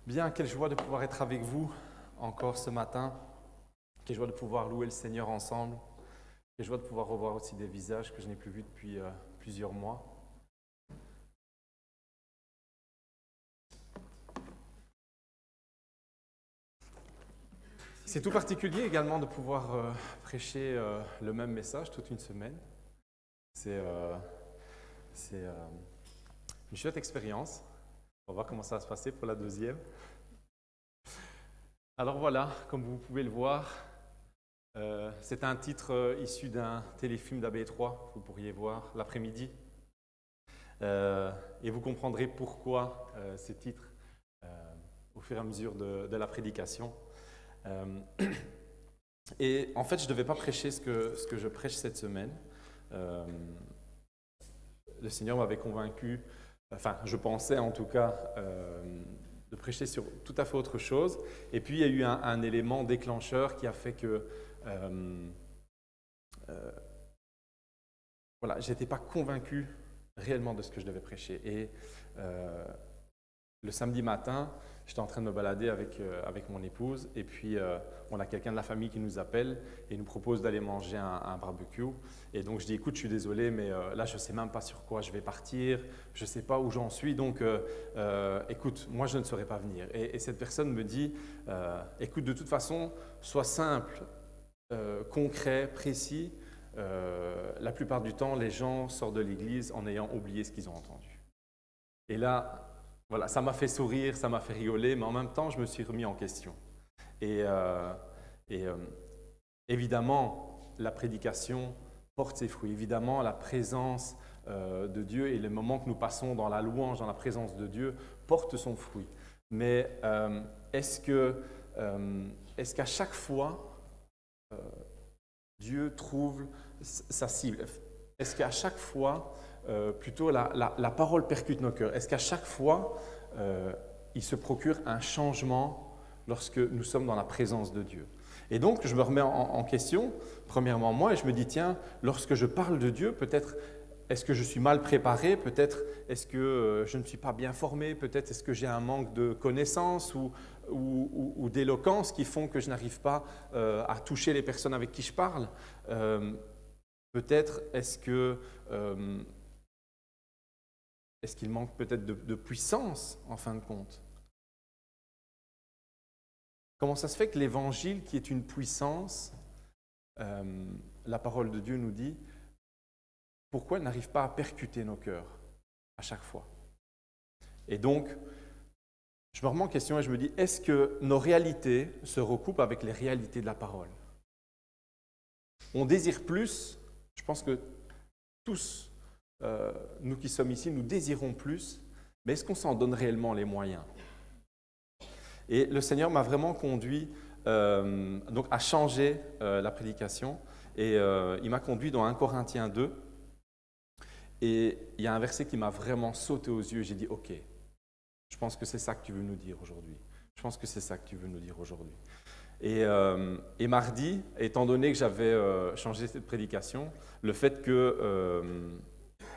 Bien, quelle joie de pouvoir être avec vous encore ce matin. Quelle joie de pouvoir louer le Seigneur ensemble. Quelle joie de pouvoir revoir aussi des visages que je n'ai plus vus depuis plusieurs mois. C'est tout particulier également de pouvoir prêcher le même message toute une semaine. C'est une chouette expérience. On va voir comment ça va se passer pour la deuxième. Alors voilà, comme vous pouvez le voir, c'est un titre issu d'un téléfilm d'AB3, vous pourriez voir l'après-midi. Et vous comprendrez pourquoi ce titre au fur et à mesure de la prédication. Et en fait, je ne devais pas prêcher ce que je prêche cette semaine. Le Seigneur m'avait convaincu, enfin je pensais en tout cas, de prêcher sur tout à fait autre chose. Et puis il y a eu un élément déclencheur qui a fait que voilà, je n'étais pas convaincu réellement de ce que je devais prêcher. Et le samedi matin, j'étais en train de me balader avec mon épouse et puis on a quelqu'un de la famille qui nous appelle et nous propose d'aller manger un barbecue. Et donc je dis, écoute, je suis désolé, mais là je ne sais même pas sur quoi je vais partir, je ne sais pas où j'en suis, donc écoute, moi je ne saurais pas venir. Et cette personne me dit, écoute, de toute façon, sois simple, concret, précis. La plupart du temps, les gens sortent de l'église en ayant oublié ce qu'ils ont entendu. Et là, voilà, ça m'a fait sourire, ça m'a fait rigoler, mais en même temps, je me suis remis en question. Et évidemment, la prédication porte ses fruits. Évidemment, la présence de Dieu et les moments que nous passons dans la louange, dans la présence de Dieu, portent son fruit. Mais est-ce qu'à chaque fois, Dieu trouve sa cible? Est-ce qu'à chaque fois, plutôt la parole percute nos cœurs? Est-ce qu'à chaque fois, il se procure un changement lorsque nous sommes dans la présence de Dieu? Et donc, je me remets en question, premièrement moi, et je me dis, tiens, lorsque je parle de Dieu, peut-être est-ce que je suis mal préparé? Peut-être est-ce que je ne suis pas bien formé? Peut-être est-ce que j'ai un manque de connaissances ou d'éloquence qui font que je n'arrive pas à toucher les personnes avec qui je parle? Peut-être est-ce qu'il manque peut-être de puissance en fin de compte? Comment ça se fait que l'Évangile, qui est une puissance, la parole de Dieu nous dit, pourquoi elle n'arrive pas à percuter nos cœurs à chaque fois? Et donc, je me remets en question et je me dis, est-ce que nos réalités se recoupent avec les réalités de la parole? On désire plus, je pense que tous, nous qui sommes ici, nous désirons plus, mais est-ce qu'on s'en donne réellement les moyens? Et le Seigneur m'a vraiment conduit donc à changer la prédication et il m'a conduit dans 1 Corinthiens 2 et il y a un verset qui m'a vraiment sauté aux yeux. J'ai dit, ok, je pense que c'est ça que tu veux nous dire aujourd'hui. Je pense que c'est ça que tu veux nous dire aujourd'hui. Et mardi, étant donné que j'avais changé cette prédication, le fait que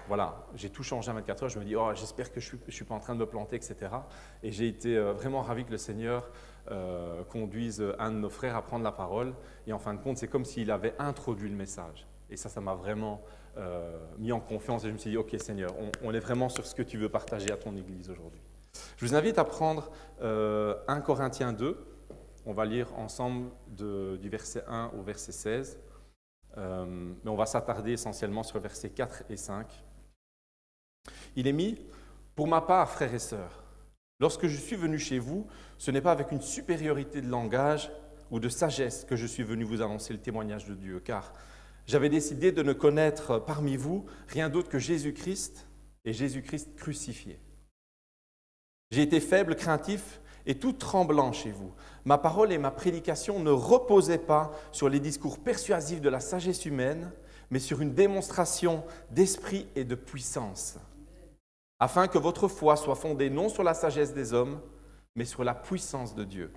voilà, j'ai tout changé en 24 heures, je me dis, oh, j'espère que je ne suis pas en train de me planter, etc. Et j'ai été vraiment ravi que le Seigneur conduise un de nos frères à prendre la parole. Et en fin de compte, c'est comme s'il avait introduit le message. Et ça m'a vraiment mis en confiance. Et je me suis dit, ok Seigneur, on est vraiment sur ce que tu veux partager à ton Église aujourd'hui. Je vous invite à prendre 1 Corinthiens 2. On va lire ensemble du verset 1 au verset 16. Mais on va s'attarder essentiellement sur les versets 4 et 5. Il est mis, pour ma part, frères et sœurs, lorsque je suis venu chez vous, ce n'est pas avec une supériorité de langage ou de sagesse que je suis venu vous annoncer le témoignage de Dieu, car j'avais décidé de ne connaître parmi vous rien d'autre que Jésus-Christ et Jésus-Christ crucifié. J'ai été faible, craintif et tout tremblant chez vous. Ma parole et ma prédication ne reposaient pas sur les discours persuasifs de la sagesse humaine, mais sur une démonstration d'esprit et de puissance, afin que votre foi soit fondée non sur la sagesse des hommes, mais sur la puissance de Dieu.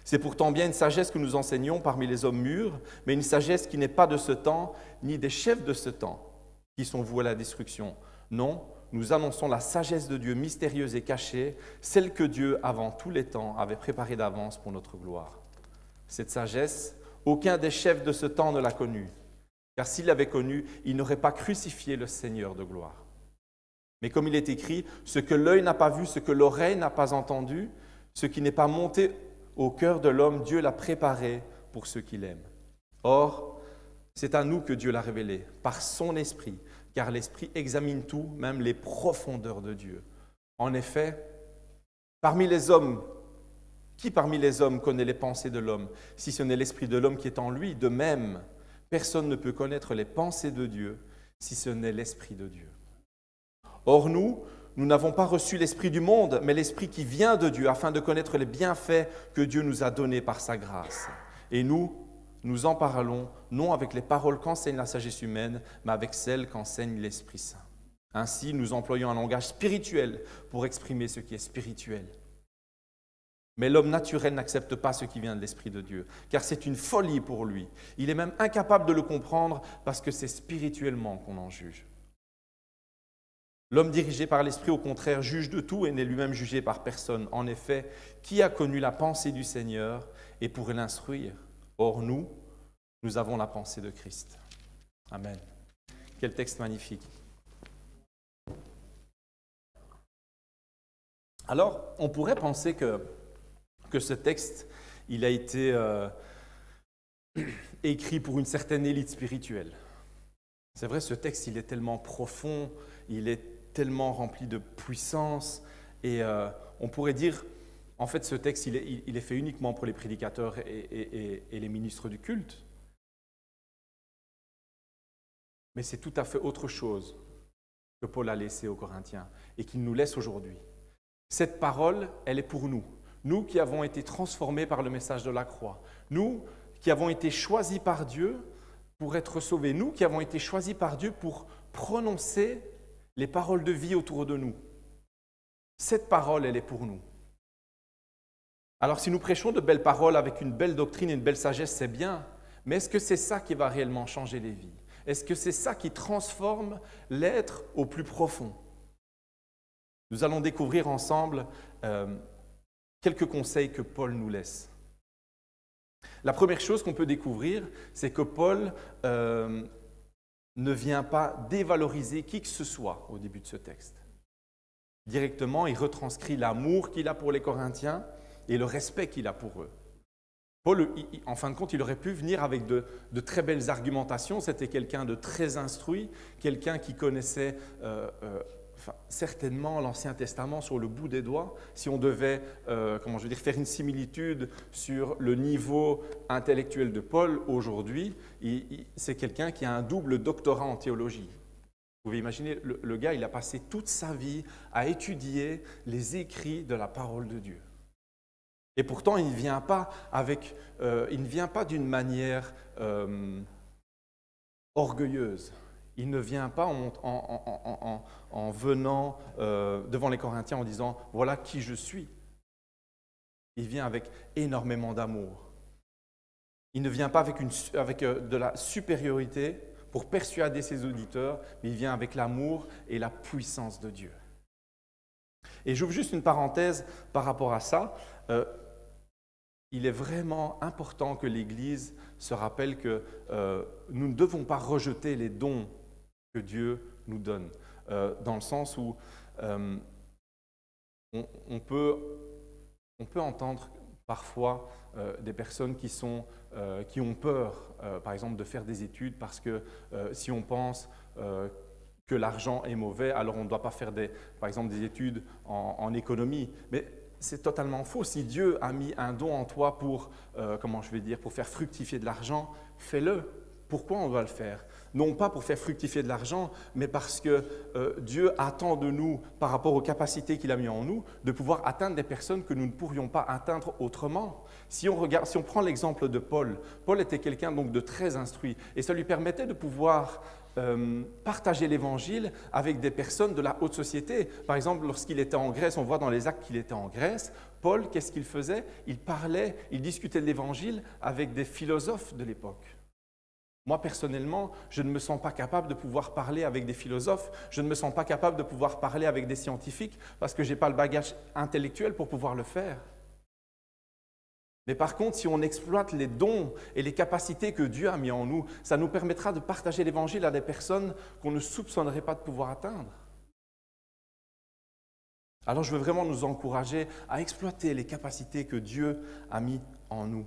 C'est pourtant bien une sagesse que nous enseignons parmi les hommes mûrs, mais une sagesse qui n'est pas de ce temps, ni des chefs de ce temps, qui sont voués à la destruction. Non, nous annonçons la sagesse de Dieu mystérieuse et cachée, celle que Dieu, avant tous les temps, avait préparée d'avance pour notre gloire. Cette sagesse, aucun des chefs de ce temps ne l'a connue, car s'il l'avait connue, il n'aurait pas crucifié le Seigneur de gloire. Mais comme il est écrit, ce que l'œil n'a pas vu, ce que l'oreille n'a pas entendu, ce qui n'est pas monté au cœur de l'homme, Dieu l'a préparé pour ceux qui l'aiment. Or, c'est à nous que Dieu l'a révélé, par son Esprit, car l'Esprit examine tout, même les profondeurs de Dieu. En effet, qui parmi les hommes connaît les pensées de l'homme, si ce n'est l'Esprit de l'homme qui est en lui? De même, personne ne peut connaître les pensées de Dieu, si ce n'est l'Esprit de Dieu. Or nous n'avons pas reçu l'Esprit du monde, mais l'Esprit qui vient de Dieu, afin de connaître les bienfaits que Dieu nous a donnés par sa grâce. Et nous en parlons, non avec les paroles qu'enseigne la sagesse humaine, mais avec celles qu'enseigne l'Esprit Saint. Ainsi, nous employons un langage spirituel pour exprimer ce qui est spirituel. Mais l'homme naturel n'accepte pas ce qui vient de l'Esprit de Dieu, car c'est une folie pour lui. Il est même incapable de le comprendre parce que c'est spirituellement qu'on en juge. L'homme dirigé par l'Esprit, au contraire, juge de tout et n'est lui-même jugé par personne. En effet, qui a connu la pensée du Seigneur et pourrait l'instruire? Or, nous avons la pensée de Christ. Amen. Quel texte magnifique. Alors, on pourrait penser que ce texte, il a été écrit pour une certaine élite spirituelle. C'est vrai, ce texte, il est tellement profond, il est tellement rempli de puissance, et on pourrait dire, en fait, ce texte, il est fait uniquement pour les prédicateurs et les ministres du culte. Mais c'est tout à fait autre chose que Paul a laissé aux Corinthiens et qu'il nous laisse aujourd'hui. Cette parole, elle est pour nous. Nous qui avons été transformés par le message de la croix. Nous qui avons été choisis par Dieu pour être sauvés. Nous qui avons été choisis par Dieu pour prononcer les paroles de vie autour de nous. Cette parole, elle est pour nous. Alors si nous prêchons de belles paroles avec une belle doctrine et une belle sagesse, c'est bien. Mais est-ce que c'est ça qui va réellement changer les vies? Est-ce que c'est ça qui transforme l'être au plus profond? Nous allons découvrir ensemble quelques conseils que Paul nous laisse. La première chose qu'on peut découvrir, c'est que Paul ne vient pas dévaloriser qui que ce soit au début de ce texte. Directement, il retranscrit l'amour qu'il a pour les Corinthiens et le respect qu'il a pour eux. Paul, en fin de compte, il aurait pu venir avec de très belles argumentations. C'était quelqu'un de très instruit, quelqu'un qui connaissait certainement l'Ancien Testament sur le bout des doigts. Si on devait faire une similitude sur le niveau intellectuel de Paul aujourd'hui, c'est quelqu'un qui a un double doctorat en théologie. Vous pouvez imaginer, le gars, il a passé toute sa vie à étudier les écrits de la parole de Dieu. Et pourtant, il ne vient pas d'une manière orgueilleuse. Il ne vient pas en venant devant les Corinthiens en disant « voilà qui je suis ». Il vient avec énormément d'amour. Il ne vient pas avec de la supériorité pour persuader ses auditeurs, mais il vient avec l'amour et la puissance de Dieu. Et j'ouvre juste une parenthèse par rapport à ça. Il est vraiment important que l'Église se rappelle que nous ne devons pas rejeter les dons que Dieu nous donne, dans le sens où on peut entendre parfois des personnes qui ont peur, par exemple, de faire des études parce que si on pense que l'argent est mauvais, alors on ne doit pas faire par exemple des études en économie. Mais c'est totalement faux. Si Dieu a mis un don en toi pour faire fructifier de l'argent, fais-le. Pourquoi on doit le faire? Non pas pour faire fructifier de l'argent, mais parce que Dieu attend de nous, par rapport aux capacités qu'il a mis en nous, de pouvoir atteindre des personnes que nous ne pourrions pas atteindre autrement. Si on prend l'exemple de Paul, Paul était quelqu'un donc de très instruit et ça lui permettait de pouvoir partager l'Évangile avec des personnes de la haute société. Par exemple, lorsqu'il était en Grèce, on voit dans les Actes qu'il était en Grèce, Paul, qu'est-ce qu'il faisait? Il discutait de l'Évangile avec des philosophes de l'époque. Moi, personnellement, je ne me sens pas capable de pouvoir parler avec des philosophes, je ne me sens pas capable de pouvoir parler avec des scientifiques parce que je n'ai pas le bagage intellectuel pour pouvoir le faire. Mais par contre, si on exploite les dons et les capacités que Dieu a mis en nous, ça nous permettra de partager l'Évangile à des personnes qu'on ne soupçonnerait pas de pouvoir atteindre. Alors je veux vraiment nous encourager à exploiter les capacités que Dieu a mis en nous.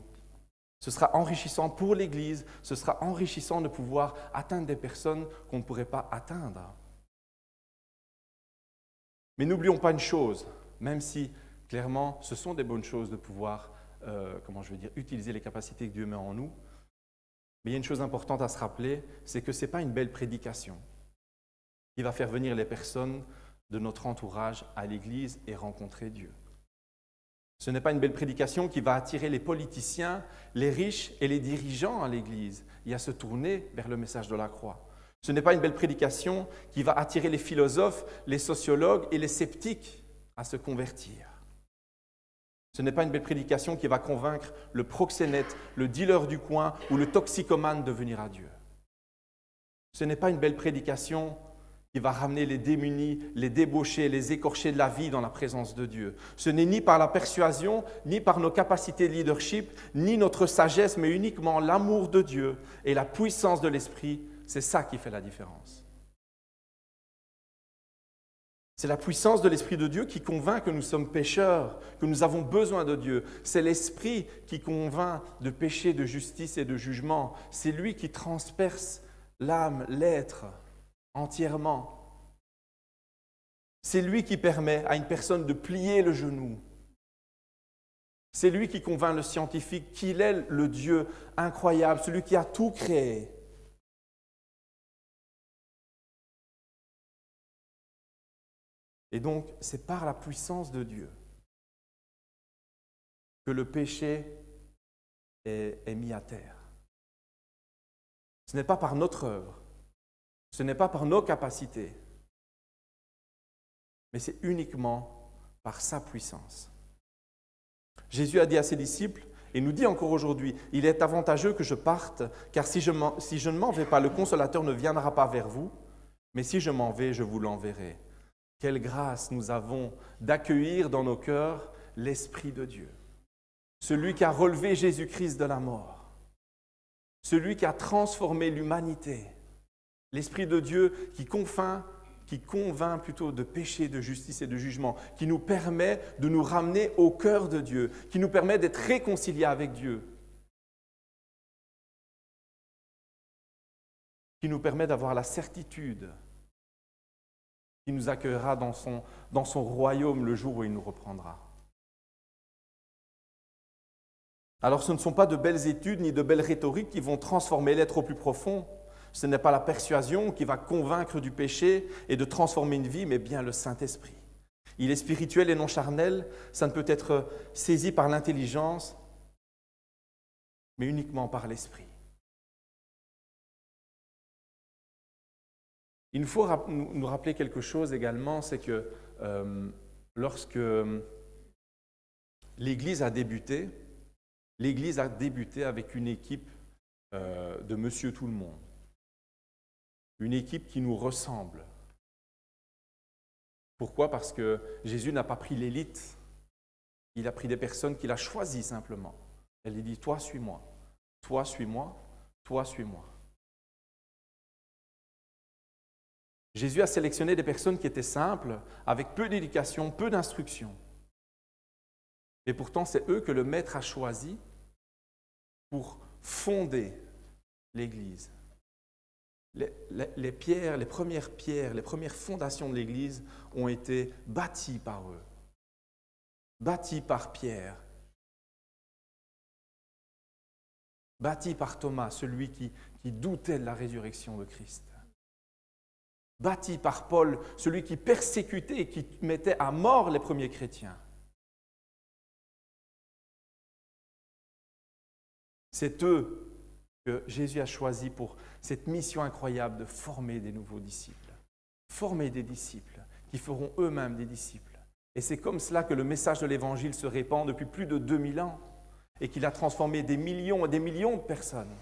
Ce sera enrichissant pour l'Église, ce sera enrichissant de pouvoir atteindre des personnes qu'on ne pourrait pas atteindre. Mais n'oublions pas une chose, même si clairement ce sont des bonnes choses de pouvoir utiliser les capacités que Dieu met en nous, mais il y a une chose importante à se rappeler, c'est que ce n'est pas une belle prédication qui va faire venir les personnes de notre entourage à l'Église et rencontrer Dieu. Ce n'est pas une belle prédication qui va attirer les politiciens, les riches et les dirigeants à l'Église et à se tourner vers le message de la croix. Ce n'est pas une belle prédication qui va attirer les philosophes, les sociologues et les sceptiques à se convertir. Ce n'est pas une belle prédication qui va convaincre le proxénète, le dealer du coin ou le toxicomane de venir à Dieu. Ce n'est pas une belle prédication qui va ramener les démunis, les débauchés, les écorchés de la vie dans la présence de Dieu. Ce n'est ni par la persuasion, ni par nos capacités de leadership, ni notre sagesse, mais uniquement l'amour de Dieu et la puissance de l'Esprit. C'est ça qui fait la différence. C'est la puissance de l'Esprit de Dieu qui convainc que nous sommes pécheurs, que nous avons besoin de Dieu. C'est l'Esprit qui convainc de péché, de justice et de jugement. C'est lui qui transperce l'âme, l'être entièrement. C'est lui qui permet à une personne de plier le genou. C'est lui qui convainc le scientifique qu'il est le Dieu incroyable, celui qui a tout créé. Et donc, c'est par la puissance de Dieu que le péché est mis à terre. Ce n'est pas par notre œuvre, ce n'est pas par nos capacités, mais c'est uniquement par sa puissance. Jésus a dit à ses disciples, et nous dit encore aujourd'hui, « Il est avantageux que je parte, car si je ne m'en vais pas, le Consolateur ne viendra pas vers vous, mais si je m'en vais, je vous l'enverrai. » Quelle grâce nous avons d'accueillir dans nos cœurs l'Esprit de Dieu, celui qui a relevé Jésus-Christ de la mort, celui qui a transformé l'humanité, l'Esprit de Dieu qui convainc de péché, de justice et de jugement, qui nous permet de nous ramener au cœur de Dieu, qui nous permet d'être réconciliés avec Dieu, qui nous permet d'avoir la certitude qui nous accueillera dans son royaume le jour où il nous reprendra. Alors ce ne sont pas de belles études ni de belles rhétoriques qui vont transformer l'être au plus profond. Ce n'est pas la persuasion qui va convaincre du péché et de transformer une vie, mais bien le Saint-Esprit. Il est spirituel et non charnel, ça ne peut être saisi par l'intelligence, mais uniquement par l'Esprit. Il nous faut nous rappeler quelque chose également, c'est que lorsque l'Église a débuté avec une équipe de Monsieur Tout-le-Monde, une équipe qui nous ressemble. Pourquoi? Parce que Jésus n'a pas pris l'élite, il a pris des personnes qu'il a choisies simplement. Elle lui dit, toi suis-moi, toi suis-moi, toi suis-moi. Jésus a sélectionné des personnes qui étaient simples, avec peu d'éducation, peu d'instruction. Et pourtant, c'est eux que le Maître a choisis pour fonder l'Église. Les premières pierres, les premières fondations de l'Église ont été bâties par eux, bâties par Pierre, bâties par Thomas, celui qui doutait de la résurrection de Christ. Bâti par Paul, celui qui persécutait et qui mettait à mort les premiers chrétiens. C'est eux que Jésus a choisis pour cette mission incroyable de former des nouveaux disciples. Former des disciples qui feront eux-mêmes des disciples. Et c'est comme cela que le message de l'Évangile se répand depuis plus de 2000 ans et qu'il a transformé des millions et des millions de personnes.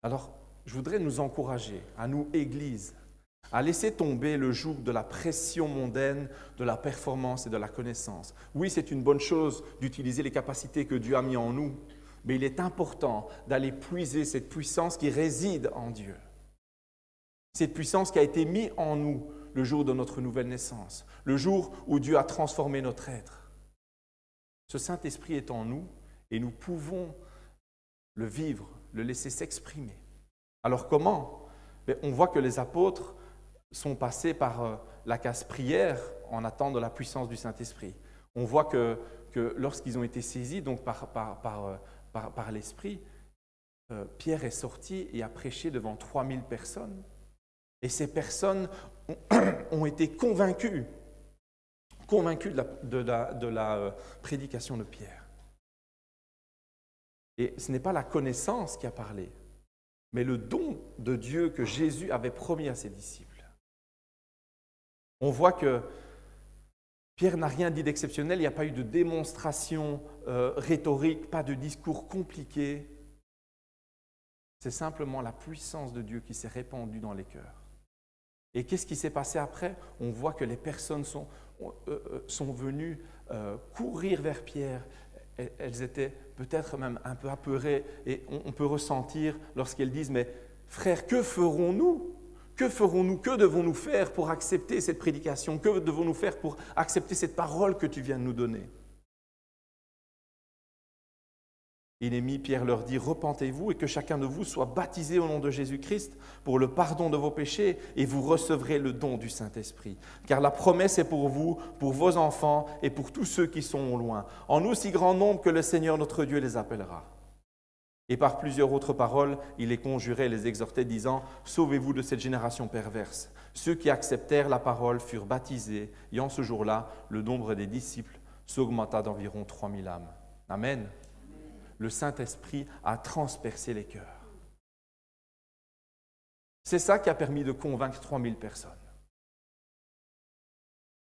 Alors, je voudrais nous encourager, à nous, Église, à laisser tomber le joug de la pression mondaine, de la performance et de la connaissance. Oui, c'est une bonne chose d'utiliser les capacités que Dieu a mis en nous, mais il est important d'aller puiser cette puissance qui réside en Dieu. Cette puissance qui a été mise en nous le jour de notre nouvelle naissance, le jour où Dieu a transformé notre être. Ce Saint-Esprit est en nous et nous pouvons le vivre, le laisser s'exprimer. Alors comment? On voit que les apôtres sont passés par la case prière en attente de la puissance du Saint-Esprit. On voit que lorsqu'ils ont été saisis donc par l'Esprit, Pierre est sorti et a prêché devant 3000 personnes. Et ces personnes ont été convaincues de la prédication de Pierre. Et ce n'est pas la connaissance qui a parlé, mais le don de Dieu que Jésus avait promis à ses disciples. On voit que Pierre n'a rien dit d'exceptionnel, il n'y a pas eu de démonstration rhétorique, pas de discours compliqué. C'est simplement la puissance de Dieu qui s'est répandue dans les cœurs. Et qu'est-ce qui s'est passé après? On voit que les personnes sont venues courir vers Pierre. Elles étaient peut-être même un peu apeurées et on peut ressentir lorsqu'elles disent « Mais frère, que ferons-nous? Que ferons-nous? Que devons-nous faire pour accepter cette prédication? Que devons-nous faire pour accepter cette parole que tu viens de nous donner ?» Néhémie, Pierre leur dit « Repentez-vous et que chacun de vous soit baptisé au nom de Jésus-Christ pour le pardon de vos péchés et vous recevrez le don du Saint-Esprit. Car la promesse est pour vous, pour vos enfants et pour tous ceux qui sont au loin, en aussi grand nombre que le Seigneur notre Dieu les appellera. » Et par plusieurs autres paroles, il les conjurait et les exhortait, disant « Sauvez-vous de cette génération perverse. » Ceux qui acceptèrent la parole furent baptisés, et en ce jour-là, le nombre des disciples s'augmenta d'environ 3000 âmes. Amen. Le Saint-Esprit a transpercé les cœurs. C'est ça qui a permis de convaincre 3000 personnes.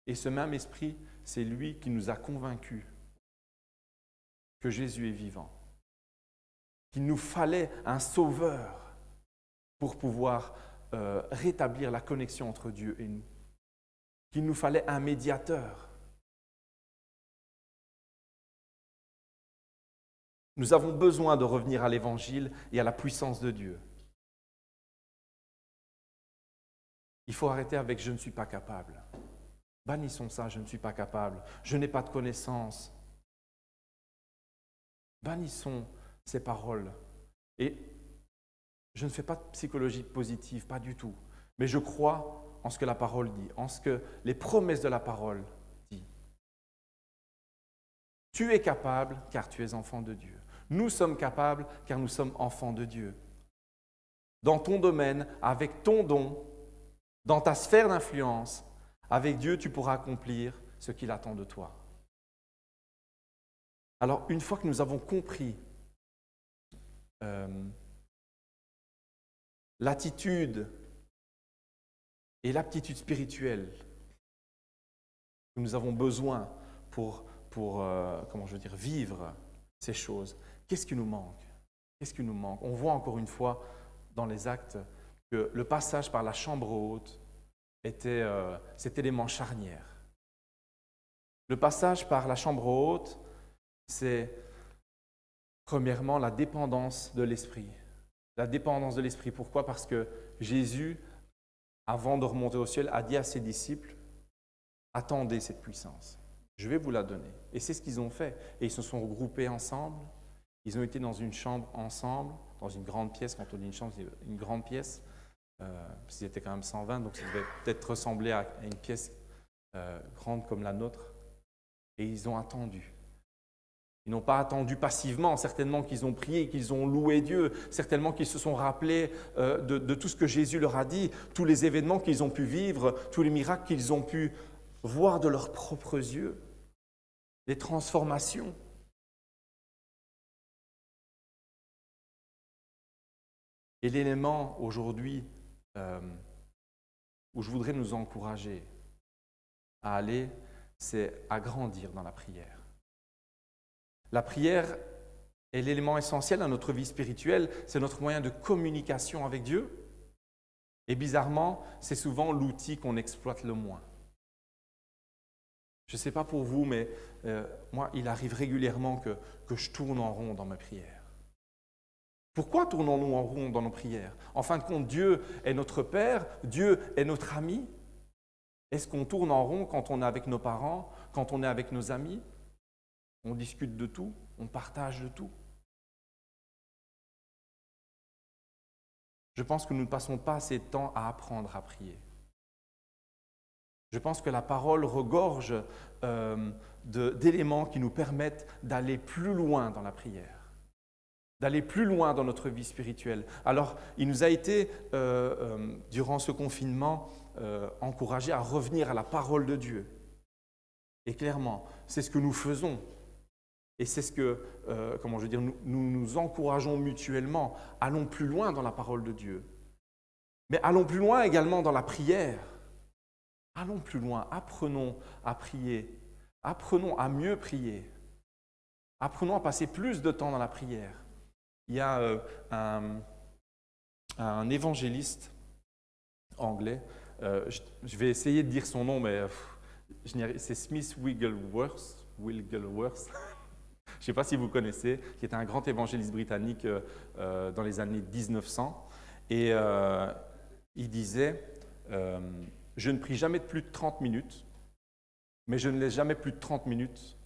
Et ce même Esprit, c'est lui qui nous a convaincus que Jésus est vivant, qu'il nous fallait un sauveur pour pouvoir rétablir la connexion entre Dieu et nous, qu'il nous fallait un médiateur. Nous avons besoin de revenir à l'Évangile et à la puissance de Dieu. Il faut arrêter avec « je ne suis pas capable ». Bannissons ça, je ne suis pas capable, je n'ai pas de connaissances. Bannissons ces paroles. Et je ne fais pas de psychologie positive, pas du tout. Mais je crois en ce que la parole dit, en ce que les promesses de la parole disent. Tu es capable car tu es enfant de Dieu. Nous sommes capables car nous sommes enfants de Dieu. Dans ton domaine, avec ton don, dans ta sphère d'influence, avec Dieu, tu pourras accomplir ce qu'il attend de toi. Alors, une fois que nous avons compris l'attitude et l'aptitude spirituelle que nous avons besoin pour vivre ces choses, qu'est-ce qui nous manque? Qu'est-ce qui nous manque? On voit encore une fois dans les actes que le passage par la chambre haute était cet élément charnière. Le passage par la chambre haute, c'est premièrement la dépendance de l'Esprit. La dépendance de l'Esprit, pourquoi? Parce que Jésus, avant de remonter au ciel, a dit à ses disciples « Attendez cette puissance, je vais vous la donner. » Et c'est ce qu'ils ont fait. Et ils se sont regroupés ensemble, ils ont été dans une chambre ensemble, dans une grande pièce. Quand on dit une chambre, c'est une grande pièce, parce qu'ils étaient quand même 120, donc ça devait peut-être ressembler à une pièce grande comme la nôtre. Et ils ont attendu. Ils n'ont pas attendu passivement, certainement qu'ils ont prié, qu'ils ont loué Dieu, certainement qu'ils se sont rappelés de tout ce que Jésus leur a dit, tous les événements qu'ils ont pu vivre, tous les miracles qu'ils ont pu voir de leurs propres yeux, les transformations. Et l'élément aujourd'hui où je voudrais nous encourager à aller, c'est à grandir dans la prière. La prière est l'élément essentiel à notre vie spirituelle, c'est notre moyen de communication avec Dieu. Et bizarrement, c'est souvent l'outil qu'on exploite le moins. Je ne sais pas pour vous, mais moi, il arrive régulièrement que je tourne en rond dans mes prières. Pourquoi tournons-nous en rond dans nos prières? En fin de compte, Dieu est notre Père, Dieu est notre ami. Est-ce qu'on tourne en rond quand on est avec nos parents, quand on est avec nos amis? On discute de tout, on partage de tout. Je pense que nous ne passons pas assez de temps à apprendre à prier. Je pense que la parole regorge d'éléments qui nous permettent d'aller plus loin dans la prière, d'aller plus loin dans notre vie spirituelle. Alors, il nous a été, durant ce confinement, encouragé à revenir à la parole de Dieu. Et clairement, c'est ce que nous faisons. Et c'est ce que, nous nous encourageons mutuellement. Allons plus loin dans la parole de Dieu. Mais allons plus loin également dans la prière. Allons plus loin, apprenons à prier. Apprenons à mieux prier. Apprenons à passer plus de temps dans la prière. Il y a un évangéliste anglais, je vais essayer de dire son nom, mais c'est Smith Wigglesworth. Je ne sais pas si vous connaissez, qui est un grand évangéliste britannique dans les années 1900. Et il disait, je ne prie jamais de plus de 30 minutes, mais je ne laisse jamais plus de 30 minutes.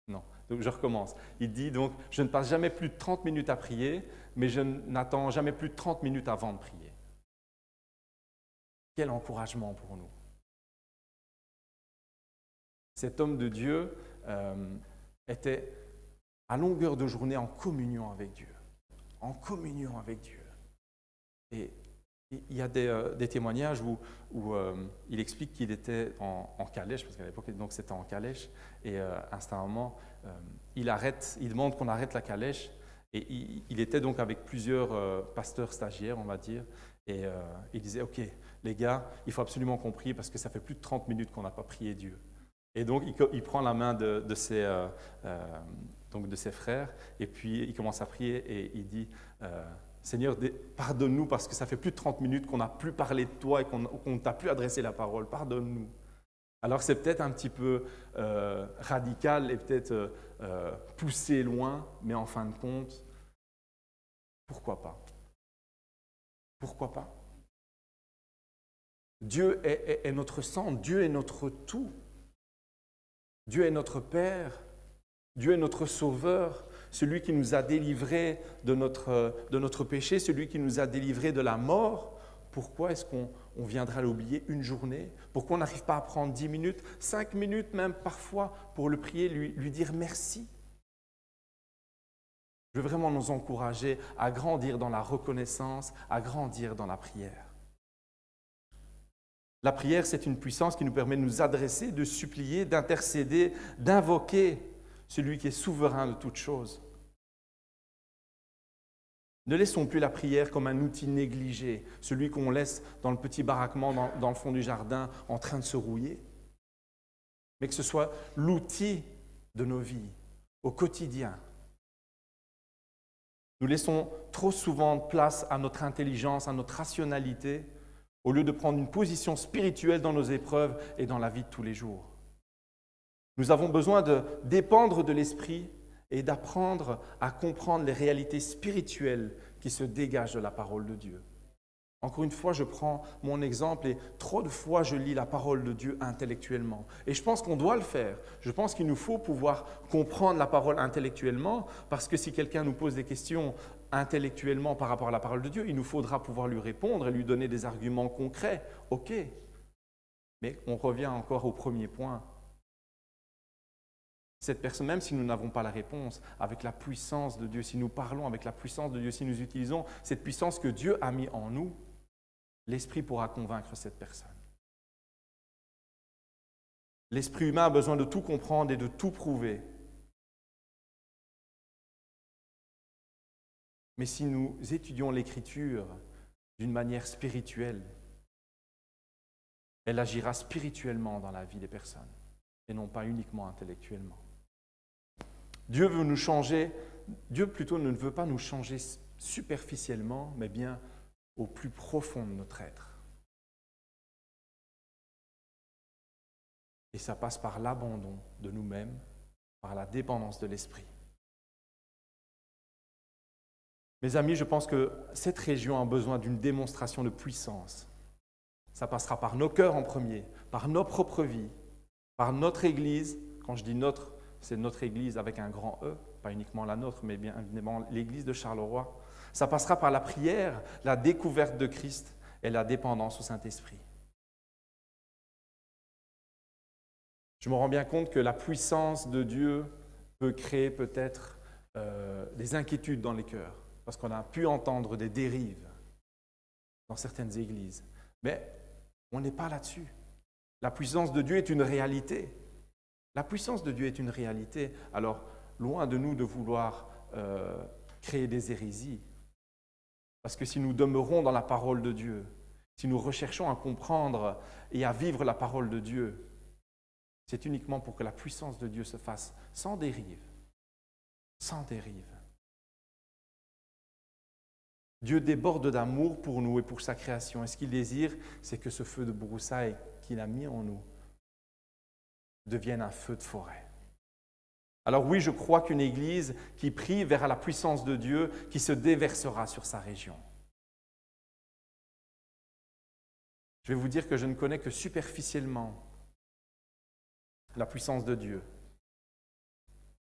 Non, donc je recommence. Il dit donc, je ne passe jamais plus de 30 minutes à prier, mais je n'attends jamais plus de 30 minutes avant de prier. Quel encouragement pour nous. Cet homme de Dieu était à longueur de journée en communion avec Dieu. En communion avec Dieu. Et il y a des témoignages où il explique qu'il était en calèche, parce qu'à l'époque, donc c'était en calèche, et à un certain moment, il demande qu'on arrête la calèche, et il était donc avec plusieurs pasteurs stagiaires, on va dire, et il disait, ok, les gars, il faut absolument qu'on prie, parce que ça fait plus de 30 minutes qu'on n'a pas prié Dieu. Et donc, il prend la main de ses frères, et puis il commence à prier, et il dit, Seigneur, pardonne-nous parce que ça fait plus de 30 minutes qu'on n'a plus parlé de toi et qu'on ne t'a plus adressé la parole. Pardonne-nous. Alors c'est peut-être un petit peu radical et peut-être poussé loin, mais en fin de compte, pourquoi pas? Pourquoi pas? Dieu est notre centre, Dieu est notre tout. Dieu est notre Père, Dieu est notre Sauveur, celui qui nous a délivrés de notre péché, celui qui nous a délivrés de la mort. Pourquoi est-ce qu'on viendra l'oublier une journée? Pourquoi on n'arrive pas à prendre 10 minutes, 5 minutes même parfois pour le prier, lui dire merci? Je veux vraiment nous encourager à grandir dans la reconnaissance, à grandir dans la prière. La prière, c'est une puissance qui nous permet de nous adresser, de supplier, d'intercéder, d'invoquer celui qui est souverain de toutes choses. Ne laissons plus la prière comme un outil négligé, celui qu'on laisse dans le petit baraquement dans le fond du jardin en train de se rouiller, mais que ce soit l'outil de nos vies au quotidien. Nous laissons trop souvent place à notre intelligence, à notre rationalité, au lieu de prendre une position spirituelle dans nos épreuves et dans la vie de tous les jours. Nous avons besoin de dépendre de l'Esprit et d'apprendre à comprendre les réalités spirituelles qui se dégagent de la parole de Dieu. Encore une fois, je prends mon exemple et trop de fois je lis la parole de Dieu intellectuellement. Et je pense qu'on doit le faire. Je pense qu'il nous faut pouvoir comprendre la parole intellectuellement parce que si quelqu'un nous pose des questions intellectuellement par rapport à la parole de Dieu, il nous faudra pouvoir lui répondre et lui donner des arguments concrets. Ok, mais on revient encore au premier point. Cette personne, même si nous n'avons pas la réponse, avec la puissance de Dieu, si nous parlons avec la puissance de Dieu, si nous utilisons cette puissance que Dieu a mis en nous, l'Esprit pourra convaincre cette personne. L'esprit humain a besoin de tout comprendre et de tout prouver. Mais si nous étudions l'Écriture d'une manière spirituelle, elle agira spirituellement dans la vie des personnes et non pas uniquement intellectuellement. Dieu veut nous changer, Dieu plutôt ne veut pas nous changer superficiellement, mais bien au plus profond de notre être. Et ça passe par l'abandon de nous-mêmes, par la dépendance de l'Esprit. Mes amis, je pense que cette région a besoin d'une démonstration de puissance. Ça passera par nos cœurs en premier, par nos propres vies, par notre Église. Quand je dis notre, c'est notre Église avec un grand E, pas uniquement la nôtre, mais bien évidemment l'Église de Charleroi. Ça passera par la prière, la découverte de Christ et la dépendance au Saint-Esprit. Je me rends bien compte que la puissance de Dieu peut créer peut-être des inquiétudes dans les cœurs, parce qu'on a pu entendre des dérives dans certaines églises. Mais on n'est pas là-dessus. La puissance de Dieu est une réalité. La puissance de Dieu est une réalité. Alors, loin de nous de vouloir créer des hérésies. Parce que si nous demeurons dans la parole de Dieu, si nous recherchons à comprendre et à vivre la parole de Dieu, c'est uniquement pour que la puissance de Dieu se fasse sans dérive. Sans dérive. Dieu déborde d'amour pour nous et pour sa création. Et ce qu'il désire, c'est que ce feu de broussailles qu'il a mis en nous devienne un feu de forêt. Alors oui, je crois qu'une église qui prie verra la puissance de Dieu qui se déversera sur sa région. Je vais vous dire que je ne connais que superficiellement la puissance de Dieu.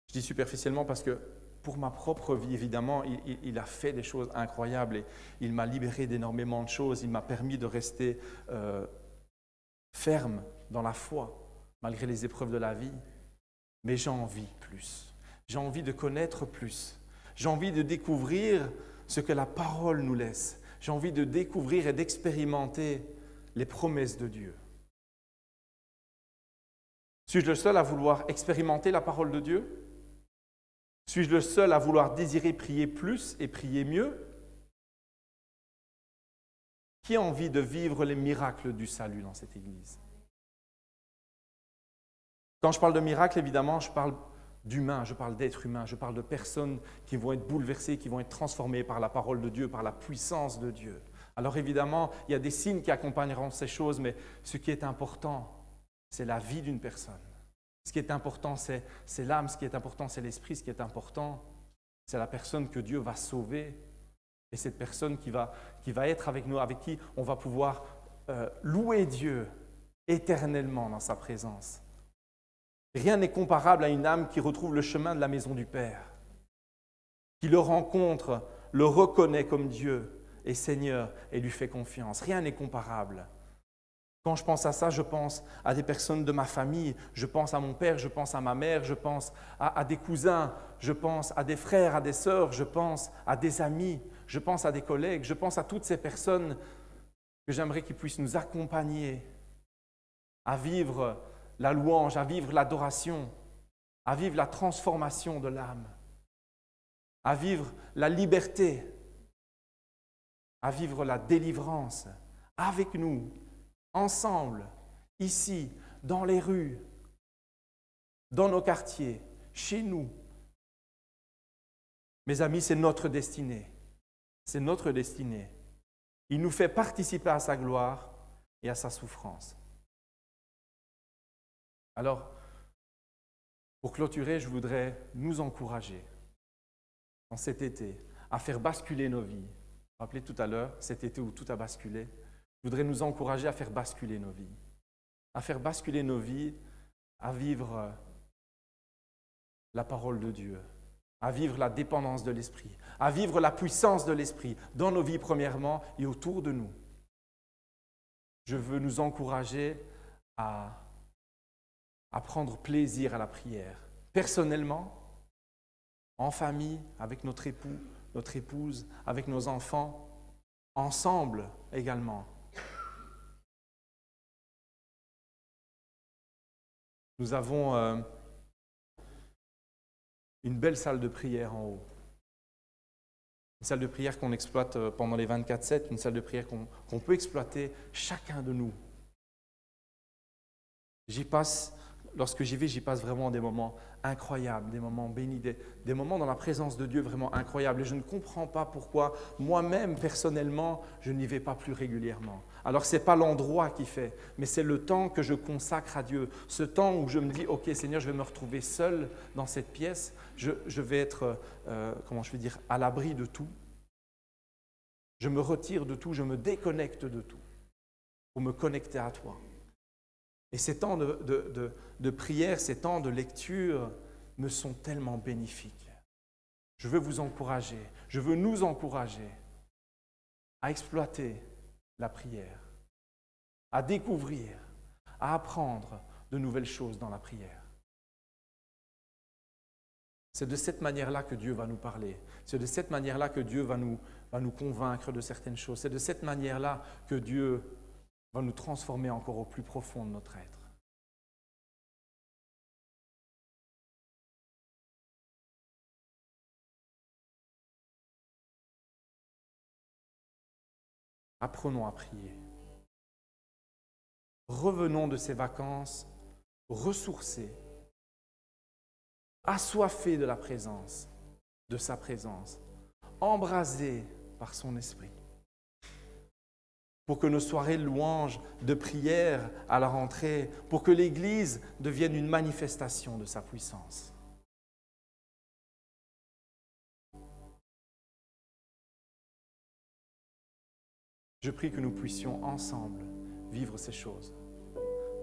Je dis superficiellement parce que pour ma propre vie, évidemment, il a fait des choses incroyables et il m'a libéré d'énormément de choses. Il m'a permis de rester ferme dans la foi, malgré les épreuves de la vie. Mais j'ai envie plus. J'ai envie de connaître plus. J'ai envie de découvrir ce que la parole nous laisse. J'ai envie de découvrir et d'expérimenter les promesses de Dieu. Suis-je le seul à vouloir expérimenter la parole de Dieu? Suis-je le seul à vouloir désirer prier plus et prier mieux? Qui a envie de vivre les miracles du salut dans cette Église? Quand je parle de miracles, évidemment, je parle d'humains, je parle d'êtres humains, je parle de personnes qui vont être bouleversées, qui vont être transformées par la parole de Dieu, par la puissance de Dieu. Alors évidemment, il y a des signes qui accompagneront ces choses, mais ce qui est important, c'est la vie d'une personne. Ce qui est important, c'est l'âme, ce qui est important, c'est l'esprit, ce qui est important, c'est la personne que Dieu va sauver. Et cette personne qui va être avec nous, avec qui on va pouvoir louer Dieu éternellement dans sa présence. Rien n'est comparable à une âme qui retrouve le chemin de la maison du Père, qui le rencontre, le reconnaît comme Dieu et Seigneur et lui fait confiance. Rien n'est comparable. Quand je pense à ça, je pense à des personnes de ma famille, je pense à mon père, je pense à ma mère, je pense à des cousins, je pense à des frères, à des sœurs, je pense à des amis, je pense à des collègues, je pense à toutes ces personnes que j'aimerais qu'ils puissent nous accompagner à vivre la louange, à vivre l'adoration, à vivre la transformation de l'âme, à vivre la liberté, à vivre la délivrance avec nous, ensemble, ici, dans les rues, dans nos quartiers, chez nous. Mes amis, c'est notre destinée. C'est notre destinée. Il nous fait participer à sa gloire et à sa souffrance. Alors, pour clôturer, je voudrais nous encourager en cet été à faire basculer nos vies. Vous vous rappelez tout à l'heure, cet été où tout a basculé. Je voudrais nous encourager à faire basculer nos vies. À faire basculer nos vies, à vivre la parole de Dieu, à vivre la dépendance de l'Esprit, à vivre la puissance de l'Esprit dans nos vies premièrement et autour de nous. Je veux nous encourager à prendre plaisir à la prière, personnellement, en famille, avec notre époux, notre épouse, avec nos enfants, ensemble également. Nous avons une belle salle de prière en haut. Une salle de prière qu'on exploite pendant les 24/7, une salle de prière qu'on peut exploiter chacun de nous. J'y passe lorsque j'y vais, j'y passe vraiment des moments incroyables, des moments bénis, des moments dans la présence de Dieu vraiment incroyables. Et je ne comprends pas pourquoi moi-même, personnellement, je n'y vais pas plus régulièrement. Alors, ce n'est pas l'endroit qui fait, mais c'est le temps que je consacre à Dieu. Ce temps où je me dis, OK, Seigneur, je vais me retrouver seul dans cette pièce. Je vais être, à l'abri de tout. Je me retire de tout, je me déconnecte de tout pour me connecter à toi. Et ces temps de prière, ces temps de lecture me sont tellement bénéfiques. Je veux vous encourager, je veux nous encourager à exploiter la prière, à découvrir, à apprendre de nouvelles choses dans la prière. C'est de cette manière-là que Dieu va nous parler. C'est de cette manière-là que Dieu va nous convaincre de certaines choses. C'est de cette manière-là que Dieu va nous transformer encore au plus profond de notre être. Apprenons à prier. Revenons de ces vacances ressourcés, assoiffés de la présence, de sa présence, embrasés par son esprit. Pour que nos soirées de louanges, de prière à la rentrée, pour que l'Église devienne une manifestation de sa puissance. Je prie que nous puissions ensemble vivre ces choses.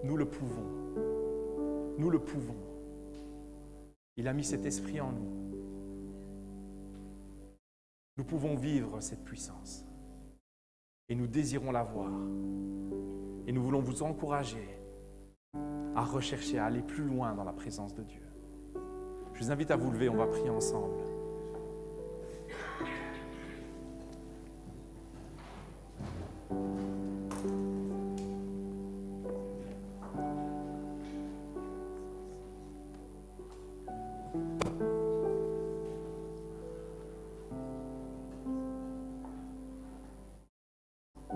Nous le pouvons. Nous le pouvons. Il a mis cet esprit en nous. Nous pouvons vivre cette puissance. Et nous désirons la voir. Et nous voulons vous encourager à rechercher, à aller plus loin dans la présence de Dieu. Je vous invite à vous lever, on va prier ensemble.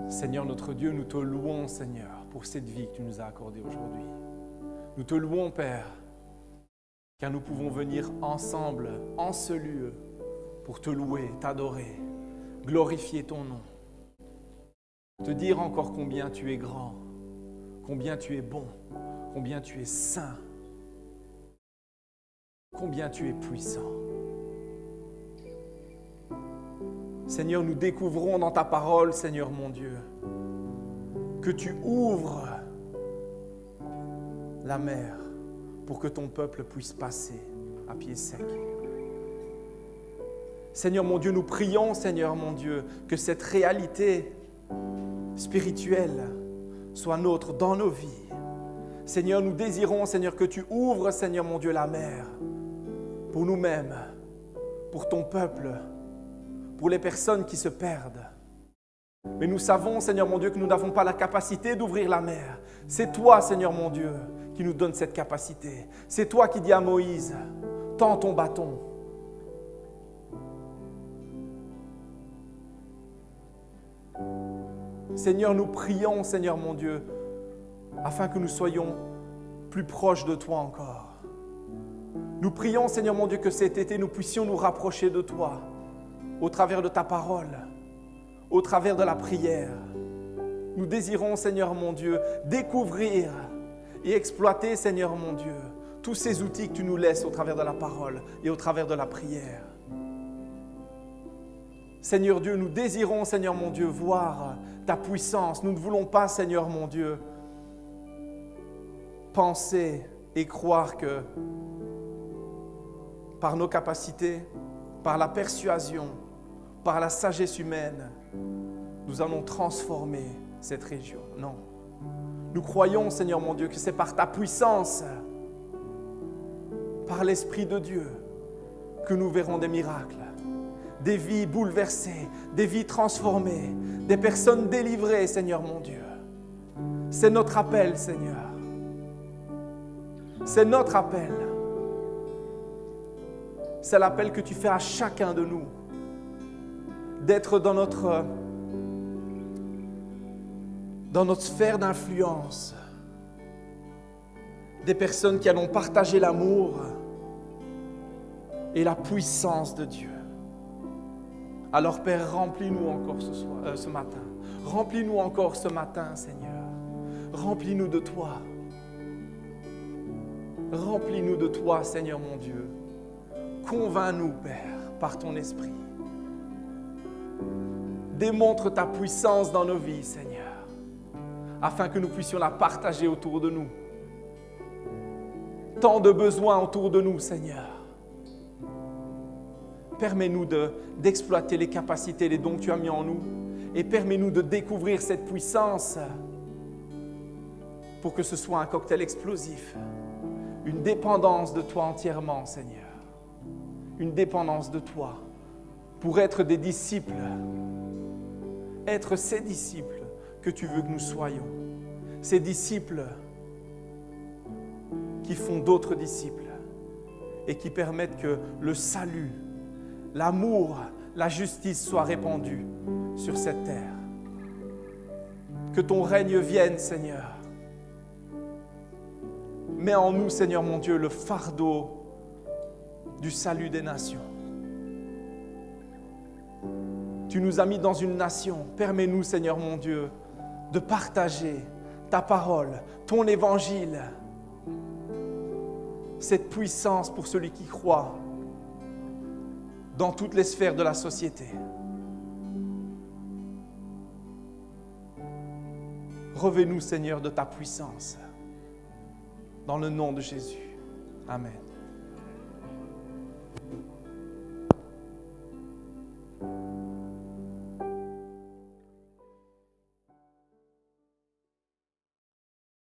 Seigneur notre Dieu, nous te louons, Seigneur, pour cette vie que tu nous as accordée aujourd'hui. Nous te louons, Père, car nous pouvons venir ensemble, en ce lieu, pour te louer, t'adorer, glorifier ton nom, te dire encore combien tu es grand, combien tu es bon, combien tu es saint, combien tu es puissant. Seigneur, nous découvrons dans ta parole, Seigneur mon Dieu, que tu ouvres la mer pour que ton peuple puisse passer à pied sec. Seigneur mon Dieu, nous prions, Seigneur mon Dieu, que cette réalité spirituelle soit nôtre dans nos vies. Seigneur, nous désirons, Seigneur, que tu ouvres, Seigneur mon Dieu, la mer pour nous-mêmes, pour ton peuple, pour les personnes qui se perdent. Mais nous savons, Seigneur mon Dieu, que nous n'avons pas la capacité d'ouvrir la mer. C'est toi, Seigneur mon Dieu, qui nous donne cette capacité. C'est toi qui dis à Moïse, tends ton bâton. Seigneur, nous prions, Seigneur mon Dieu, afin que nous soyons plus proches de toi encore. Nous prions, Seigneur mon Dieu, que cet été, nous puissions nous rapprocher de toi, au travers de ta parole, au travers de la prière. Nous désirons, Seigneur mon Dieu, découvrir et exploiter, Seigneur mon Dieu, tous ces outils que tu nous laisses au travers de la parole et au travers de la prière. Seigneur Dieu, nous désirons, Seigneur mon Dieu, voir ta puissance. Nous ne voulons pas, Seigneur mon Dieu, penser et croire que par nos capacités, par la persuasion, par la sagesse humaine, nous allons transformer cette région. Non. Nous croyons, Seigneur mon Dieu, que c'est par ta puissance, par l'Esprit de Dieu, que nous verrons des miracles, des vies bouleversées, des vies transformées, des personnes délivrées, Seigneur mon Dieu. C'est notre appel, Seigneur. C'est notre appel. C'est l'appel que tu fais à chacun de nous, d'être dans notre sphère d'influence des personnes qui allons partager l'amour et la puissance de Dieu. Alors Père, remplis-nous encore ce matin. Remplis-nous encore ce matin, Seigneur. Remplis-nous de toi. Remplis-nous de toi, Seigneur mon Dieu. Convainc-nous, Père, par ton esprit. Démontre ta puissance dans nos vies, Seigneur, afin que nous puissions la partager autour de nous. Tant de besoins autour de nous, Seigneur. Permets-nous d'exploiter les capacités, les dons que tu as mis en nous, et permets-nous de découvrir cette puissance pour que ce soit un cocktail explosif, une dépendance de toi entièrement, Seigneur. Une dépendance de toi pour être des disciples, être ces disciples que tu veux que nous soyons, ces disciples qui font d'autres disciples et qui permettent que le salut, l'amour, la justice soient répandus sur cette terre. Que ton règne vienne, Seigneur. Mets en nous, Seigneur mon Dieu, le fardeau du salut des nations. Tu nous as mis dans une nation. Permets-nous, Seigneur mon Dieu, de partager ta parole, ton évangile, cette puissance pour celui qui croit dans toutes les sphères de la société. Revêt-nous, Seigneur, de ta puissance. Dans le nom de Jésus. Amen.